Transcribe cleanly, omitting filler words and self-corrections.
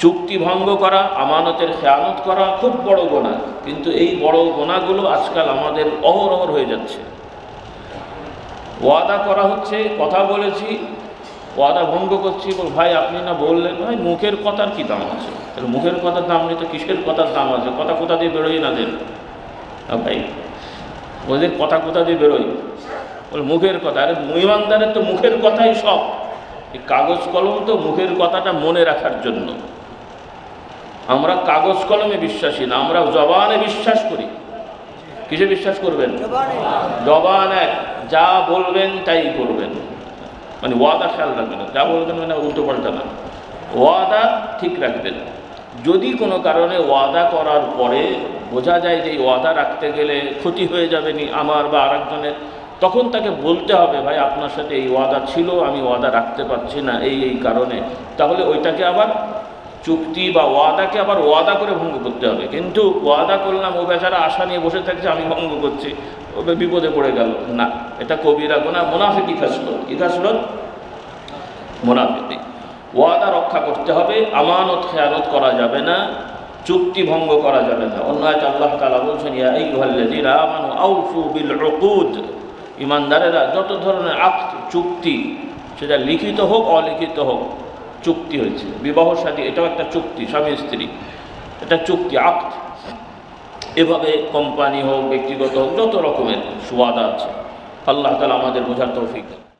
চুক্তি ভঙ্গ করা, আমানতের খেয়ানত করা খুব বড় গুনাহ, কিন্তু এই বড় গুনাহগুলো আজকাল আমাদের অহরহ হয়ে যাচ্ছে। ওয়াদা করা হচ্ছে, কথা বলেছি, ওয়াদা ভঙ্গ করছি, বল ভাই আপনি না বললেন, ভাই মুখের কথার কি দাম আছে? তাহলে মুখের কথার দাম নেই তো কিসের কথার দাম আছে? কথা কোথা দিয়ে বেরোই না দেন ভাই, ওদের কথা কোথা দিয়ে বেরোই? বল মুখের কথা। আরে ইমানদারের তো মুখের কথাই সব। এই কাগজ কলম তো মুখের কথাটা মনে রাখার জন্য। আমরা কাগজ কলমে বিশ্বাসী না, আমরা জবানে বিশ্বাস করি। কিসে বিশ্বাস করবেন? জবান এক, যা বলবেন তাই করবেন, মানে ওয়াদা খেয়াল রাখবেন, যা বলবেন মানে উল্টো পাল্টা না, ওয়াদা ঠিক রাখবেন। যদি কোনো কারণে ওয়াদা করার পরে বোঝা যায় যে এই ওয়াদা রাখতে গেলে ক্ষতি হয়ে যাবে নি আমার বা আরেকজনের, তখন তাকে বলতে হবে ভাই আপনার সাথে এই ওয়াদা ছিল, আমি ওয়াদা রাখতে পারছি না এই কারণে। তাহলে ওইটাকে আবার চুক্তি বা ওয়াদাকে আবার ওয়াদা করে ভঙ্গ করতে হবে। কিন্তু ওয়াদা করলাম, ও বেচারা আশা নিয়ে বসে থাকছে আমি ভঙ্গ করছি, ও বিপদে পড়ে গেল, না, এটা কবিরা গুনাহ, মুনাফিকি খাসলত। কি খাসলত? মুনাফিকি। ওয়াদা রক্ষা করতে হবে, আমানত খেয়ানত করা যাবে না, চুক্তি ভঙ্গ করা যাবে না। অন্য আয়াতে আল্লাহ তাআলা বলছেন ইয়া আইয়ুহাল্লাযীনা আমানু আউফু বিল উকুদ, ইমানদারেরা যত ধরনের আকদ, চুক্তি, সেটা লিখিত হোক অলিখিত হোক, চুক্তি হয়েছে, বিবাহ শাদী এটাও একটা চুক্তি, স্বামী স্ত্রী এটা চুক্তি, আকদ। এভাবে কোম্পানি হোক ব্যক্তিগত হোক যত রকমের ওয়াদা আছে, আল্লাহ তাআলা আমাদের বোঝার তৌফিক দেন।